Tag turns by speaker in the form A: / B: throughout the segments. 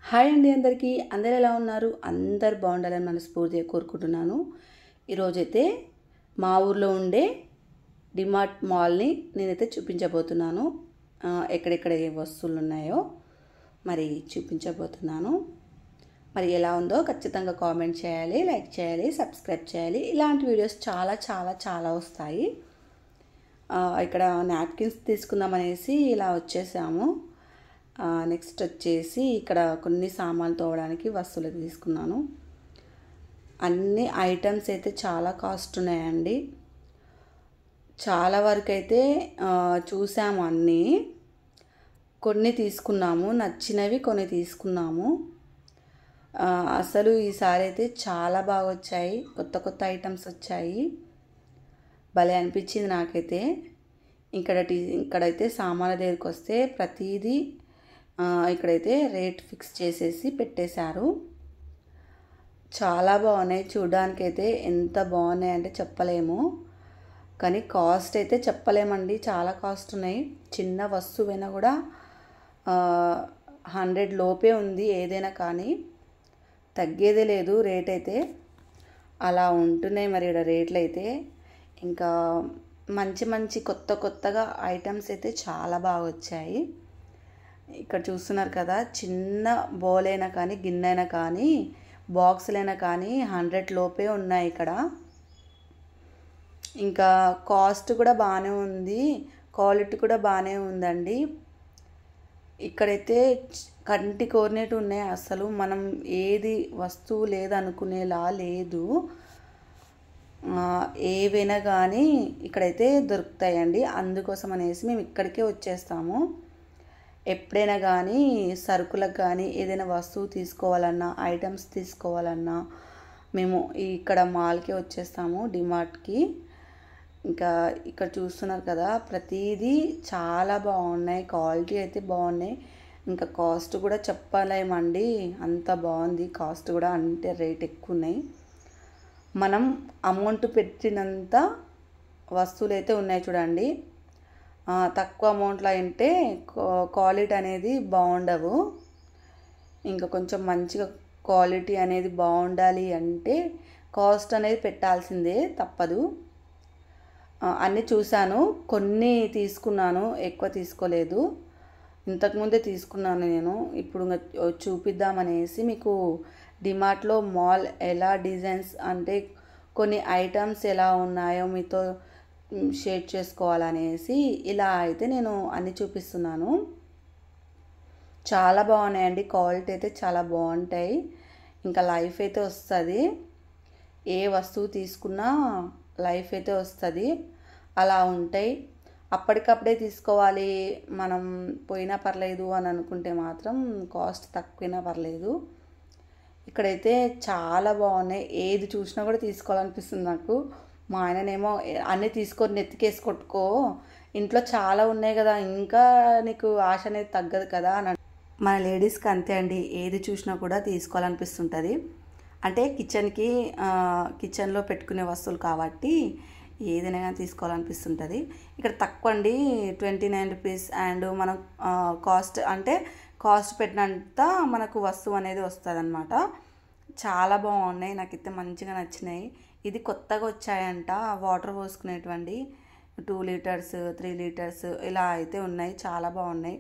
A: Hi అండి అందరికీ. అందరు ఎలా ఉన్నారు? అందరు బాగుండాలని మనస్ఫూర్తిగా కోరుకుంటున్నాను. ఈరోజైతే మా ఊర్లో ఉండే డిమార్ట్ మాల్ని నేనైతే చూపించబోతున్నాను. ఎక్కడెక్కడ ఏ వస్తువులు ఉన్నాయో మరి చూపించబోతున్నాను. మరి ఎలా ఉందో ఖచ్చితంగా కామెంట్ చేయాలి, లైక్ చేయాలి, సబ్స్క్రైబ్ చేయాలి. ఇలాంటి వీడియోస్ చాలా చాలా చాలా వస్తాయి. ఇక్కడ నాప్కిన్స్ తీసుకుందామనేసి ఇలా వచ్చేసాము. నెక్స్ట్ వచ్చేసి ఇక్కడ కొన్ని సామాన్లు తోవడానికి వస్తువులు తీసుకున్నాను. అన్ని ఐటమ్స్ అయితే చాలా కాస్ట్ ఉన్నాయండి. చాలా వరకు అయితే చూసాము, అన్నీ కొన్ని తీసుకున్నాము, నచ్చినవి కొన్ని తీసుకున్నాము. అసలు ఈసారి అయితే చాలా బాగా వచ్చాయి, కొత్త కొత్త ఐటమ్స్ వచ్చాయి. భలే అనిపించింది నాకైతే. ఇక్కడైతే సామాన్ల దగ్గరికి వస్తే ప్రతిదీ ఇక్కడైతే రేట్ ఫిక్స్ చేసేసి పెట్టేశారు. చాలా బాగున్నాయి, చూడడానికైతే ఎంత బాగున్నాయి అంటే చెప్పలేము. కానీ కాస్ట్ అయితే చెప్పలేమండి, చాలా కాస్ట్ ఉన్నాయి. చిన్న వస్తువైనా కూడా 100 లోపే ఉంది. ఏదైనా కానీ తగ్గేదే లేదు రేట్ అయితే. అలా ఉంటున్నాయి మరి ఇక్కడ రేట్లు అయితే. ఇంకా మంచి మంచి కొత్త కొత్తగా ఐటమ్స్ అయితే చాలా బాగా వచ్చాయి. ఇక్కడ చూస్తున్నారు కదా, చిన్న బౌల్ అయినా కానీ, గిన్నె అయినా కానీ, బాక్సులైనా కానీ 100 లోపే ఉన్నాయి ఇక్కడ. ఇంకా కాస్ట్ కూడా బాగానే ఉంది, క్వాలిటీ కూడా బాగానే ఉందండి. ఇక్కడైతే కంటి కోరినట్టు ఉన్నాయి. అసలు మనం ఏది వస్తువు లేదనుకునేలా లేదు. ఏవైనా కానీ ఇక్కడైతే దొరుకుతాయండి. అందుకోసం అనేసి మేము ఇక్కడికే వచ్చేస్తాము. ఎప్పుడైనా కానీ సరుకులకు కానీ ఏదైనా వస్తువు తీసుకోవాలన్నా, ఐటమ్స్ తీసుకోవాలన్నా మేము ఇక్కడ మాల్కే వచ్చేస్తాము, డిమార్ట్కి. ఇంకా ఇక్కడ చూస్తున్నారు కదా, ప్రతిదీ చాలా బాగున్నాయి, క్వాలిటీ అయితే బాగున్నాయి. ఇంకా కాస్ట్ కూడా చెప్పలేమండి, అంత బాగుంది కాస్ట్ కూడా. అంటే రేట్ ఎక్కువ ఉన్నాయి. మనం అమౌంట్ పెట్టినంత వస్తువులు అయితే ఉన్నాయి చూడండి. తక్కువ అమౌంట్లో అంటే క్వాలిటీ అనేది బాగుండవు. ఇంకా కొంచెం మంచిగా క్వాలిటీ అనేది బాగుండాలి అంటే కాస్ట్ అనేది పెట్టాల్సిందే, తప్పదు. అన్నీ చూశాను, కొన్ని తీసుకున్నాను, ఎక్కువ తీసుకోలేదు. ఇంతకుముందే తీసుకున్నాను నేను. ఇప్పుడు చూపిద్దామనేసి మీకు డిమార్ట్లో మాల్ ఎలా డిజైన్స్ అంటే కొన్ని ఐటమ్స్ ఎలా ఉన్నాయో మీతో షేర్ చేసుకోవాలనేసి ఇలా అయితే నేను అన్నీ చూపిస్తున్నాను. చాలా బాగున్నాయండి, క్వాలిటీ అయితే చాలా బాగుంటాయి. ఇంకా లైఫ్ అయితే వస్తుంది, ఏ వస్తువు తీసుకున్నా లైఫ్ అయితే వస్తుంది. అలా ఉంటాయి. అప్పటికప్పుడే తీసుకోవాలి, మనం పోయినా పర్లేదు అని అనుకుంటే మాత్రం కాస్ట్ తక్కువైనా పర్లేదు. ఇక్కడైతే చాలా బాగున్నాయి, ఏది చూసినా కూడా తీసుకోవాలనిపిస్తుంది నాకు. మా ఆయననేమో అన్నీ తీసుకొని నెత్తికేసి కొట్టుకో, ఇంట్లో చాలా ఉన్నాయి కదా, ఇంకా నీకు ఆశ అనేది తగ్గదు కదా అని. మన లేడీస్కి అంతే అండి, ఏది చూసినా కూడా తీసుకోవాలనిపిస్తుంటుంది. అంటే కిచెన్లో పెట్టుకునే వస్తువులు కాబట్టి ఏదైనా కానీ తీసుకోవాలనిపిస్తుంటుంది. ఇక్కడ తక్కువ అండి, 29 రూపీస్. అండ్ మనం కాస్ట్ పెట్టినంత మనకు వస్తువు అనేది వస్తుంది అన్నమాట. చాలా బాగున్నాయి, నాకైతే మంచిగా నచ్చినాయి. ఇది కొత్తగా వచ్చాయంట, వాటర్ పోసుకునేటువంటి 2 లీటర్స్ 3 లీటర్స్ ఇలా అయితే ఉన్నాయి, చాలా బాగున్నాయి.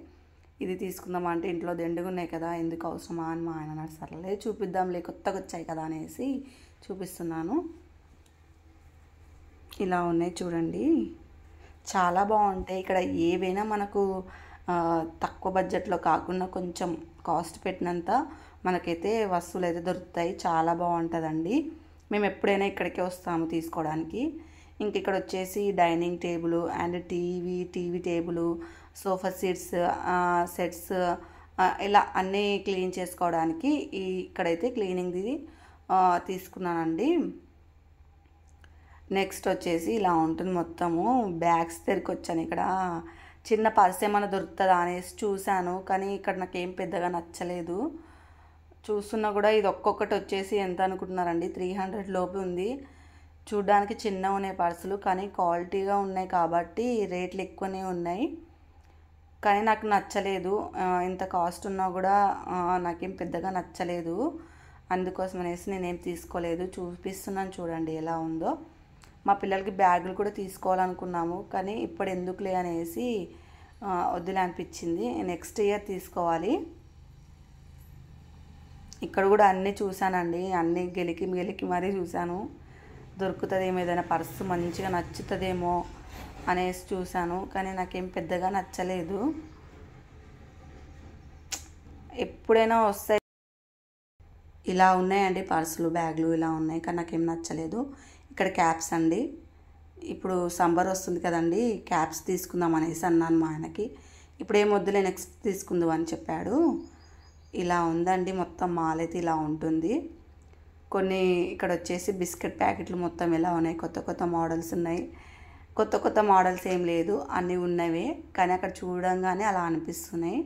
A: ఇది తీసుకుందామా అంటే ఇంట్లో దండుగా ఉన్నాయి కదా, ఎందుకు అవసరమా అని మా ఆయన అన్నాడు. సర్లే చూపిద్దాంలే, కొత్తగా వచ్చాయి కదా అనేసి చూపిస్తున్నాను. ఇలా ఉన్నాయి చూడండి, చాలా బాగుంటాయి. ఇక్కడ ఏవైనా మనకు తక్కువ బడ్జెట్లో కాకుండా కొంచెం కాస్ట్ పెట్టినంత మనకైతే వస్తువులు అయితే దొరుకుతాయి. చాలా బాగుంటుందండి. మేము ఎప్పుడైనా ఇక్కడికే వస్తాము తీసుకోవడానికి. ఇంక ఇక్కడ వచ్చేసి dining table and TV table, sofa sets ఇలా అన్నీ క్లీన్ చేసుకోవడానికి ఇక్కడైతే క్లీనింగ్ది తీసుకున్నానండి. నెక్స్ట్ వచ్చేసి ఇలా ఉంటుంది మొత్తము. బ్యాగ్స్ దగ్గరికి వచ్చాను. ఇక్కడ చిన్న పర్స్ ఏమైనా దొరుకుతుందా అనేసి చూశాను, కానీ ఇక్కడ నాకేం పెద్దగా నచ్చలేదు. చూస్తున్నా కూడా ఇది ఒక్కొక్కటి వచ్చేసి ఎంత అనుకుంటున్నారండి, 300 లోపు ఉంది. చూడ్డానికి చిన్నగా ఉన్నాయి పర్సులు, కానీ క్వాలిటీగా ఉన్నాయి కాబట్టి రేట్లు ఎక్కువనే ఉన్నాయి. కానీ నాకు నచ్చలేదు. ఇంత కాస్ట్ ఉన్నా కూడా నాకేం పెద్దగా నచ్చలేదు. అందుకోసం అనేసి నేనేం తీసుకోలేదు. చూపిస్తున్నాను చూడండి ఎలా ఉందో. మా పిల్లలకి బ్యాగులు కూడా తీసుకోవాలనుకున్నాము, కానీ ఇప్పుడు ఎందుకులే అనేసి వద్దులే అనిపించింది. నెక్స్ట్ ఇయర్ తీసుకోవాలి. ఇక్కడ కూడా అన్నీ చూశానండి, అన్నీ గెలికి మరీ చూశాను. దొరుకుతుందేమో, ఏదైనా పర్సు మంచిగా నచ్చుతుందేమో అనేసి చూశాను, కానీ నాకేం పెద్దగా నచ్చలేదు. ఎప్పుడైనా వస్తాయి ఇలా ఉన్నాయండి పర్సులు, బ్యాగులు ఇలా ఉన్నాయి, కానీ నాకేం నచ్చలేదు. ఇక్కడ క్యాప్స్ అండి. ఇప్పుడు సమ్మర్ వస్తుంది కదండి, క్యాప్స్ తీసుకుందాం అనేసి అన్నాను మా ఆయనకి. ఇప్పుడు ఏం వద్దులే నెక్స్ట్ తీసుకుందాం అని చెప్పాడు. ఇలా ఉందండి మొత్తం మాల్ అయితే ఇలా ఉంటుంది. కొన్ని ఇక్కడ వచ్చేసి బిస్కెట్ ప్యాకెట్లు మొత్తం ఎలా ఉన్నాయి, కొత్త కొత్త మోడల్స్ ఉన్నాయి. కొత్త మోడల్స్ ఏం లేదు, అన్నీ ఉన్నవే, కానీ అక్కడ చూడంగానే అలా అనిపిస్తున్నాయి.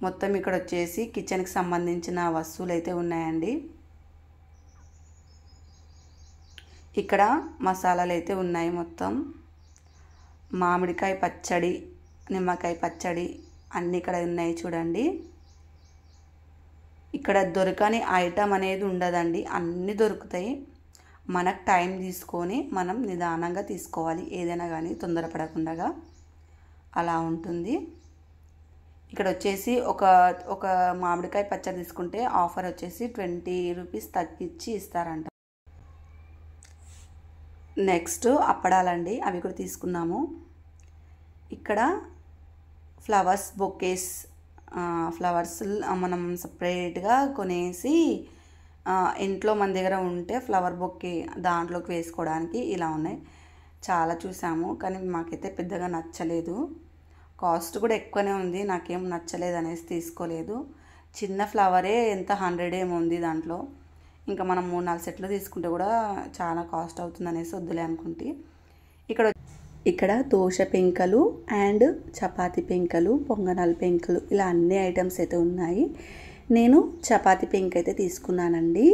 A: మొత్తం ఇక్కడ వచ్చేసి కిచెన్కి సంబంధించిన వస్తువులు అయితే ఉన్నాయండి. ఇక్కడ మసాలాలు అయితే ఉన్నాయి. మొత్తం మామిడికాయ పచ్చడి, నిమ్మకాయ పచ్చడి అన్నీ ఇక్కడ ఉన్నాయి చూడండి. ఇక్కడ దొరకని ఐటమ్ అనేది ఉండదండి, అన్నీ దొరుకుతాయి. మనకు టైం తీసుకొని మనం నిదానంగా తీసుకోవాలి, ఏదైనా కానీ తొందరపడకుండా అలా ఉంటుంది. ఇక్కడ వచ్చేసి ఒక మామిడికాయ పచ్చడి తీసుకుంటే ఆఫర్ వచ్చేసి 20 రూపీస్ తగ్గించి ఇస్తారంట. నెక్స్ట్ అప్పడాలండి, అవి కూడా తీసుకున్నాము. ఇక్కడ ఫ్లవర్స్ బొకేస్, ఫ్లవర్స్ మనం సపరేట్గా కొనేసి ఇంట్లో మన దగ్గర ఉంటే ఫ్లవర్ బొకే దాంట్లోకి వేసుకోవడానికి ఇలా ఉన్నాయి. చాలా చూసాము, కానీ మాకైతే పెద్దగా నచ్చలేదు. కాస్ట్ కూడా ఎక్కువనే ఉంది, నాకేం నచ్చలేదు అనేసి తీసుకోలేదు. చిన్న ఫ్లవరే ఎంత 100 ఏమో ఉంది దాంట్లో. ఇంకా మనం 3-4 సెట్లు తీసుకుంటే కూడా చాలా కాస్ట్ అవుతుంది అనేసి వద్దులే అనుకుంటే ఇక్కడ దోశ పెంకలు అండ్ చపాతీ పెంకలు, పొంగనాల పెంకలు ఇలా అన్ని ఐటమ్స్ అయితే ఉన్నాయి. నేను చపాతీ పెంక అయితే తీసుకున్నానండి.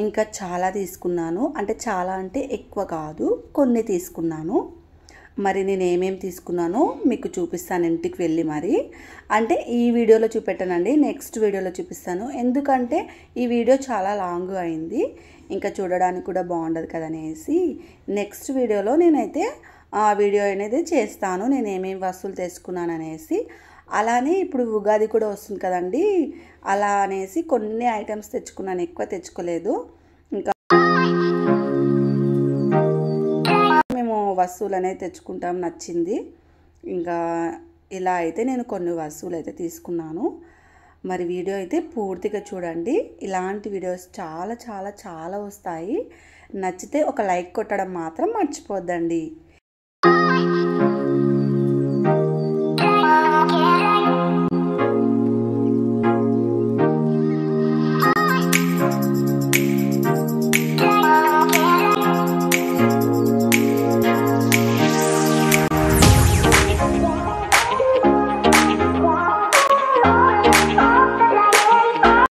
A: ఇంకా చాలా తీసుకున్నాను, అంటే చాలా అంటే ఎక్కువ కాదు, కొన్ని తీసుకున్నాను. మరి నేను ఏమేమి తీసుకున్నానో మీకు చూపిస్తాను ఇంటికి వెళ్ళి. మరి అంటే ఈ వీడియోలో చూపెట్టానండి, నెక్స్ట్ వీడియోలో చూపిస్తాను. ఎందుకంటే ఈ వీడియో చాలా లాంగ్ అయింది, ఇంకా చూడడానికి కూడా బాగుండదు కదనేసి నెక్స్ట్ వీడియోలో నేనైతే ఆ వీడియో అనేది చేస్తాను, నేను ఏమేమి వస్తువులు తెచ్చుకున్నాను అనేసి. అలానే ఇప్పుడు ఉగాది కూడా వస్తుంది కదండి, అలా అనేసి కొన్ని ఐటమ్స్ తెచ్చుకున్నాను, ఎక్కువ తెచ్చుకోలేదు. ఇంకా మేము వస్తువులు అనేది తెచ్చుకుంటాం నచ్చింది. ఇంకా ఇలా అయితే నేను కొన్ని వస్తువులు అయితే తీసుకున్నాను. మరి వీడియో అయితే పూర్తిగా చూడండి, ఇలాంటి వీడియోస్ చాలా చాలా చాలా వస్తాయి. నచ్చితే ఒక లైక్ కొట్టడం మాత్రం మర్చిపోద్దండి.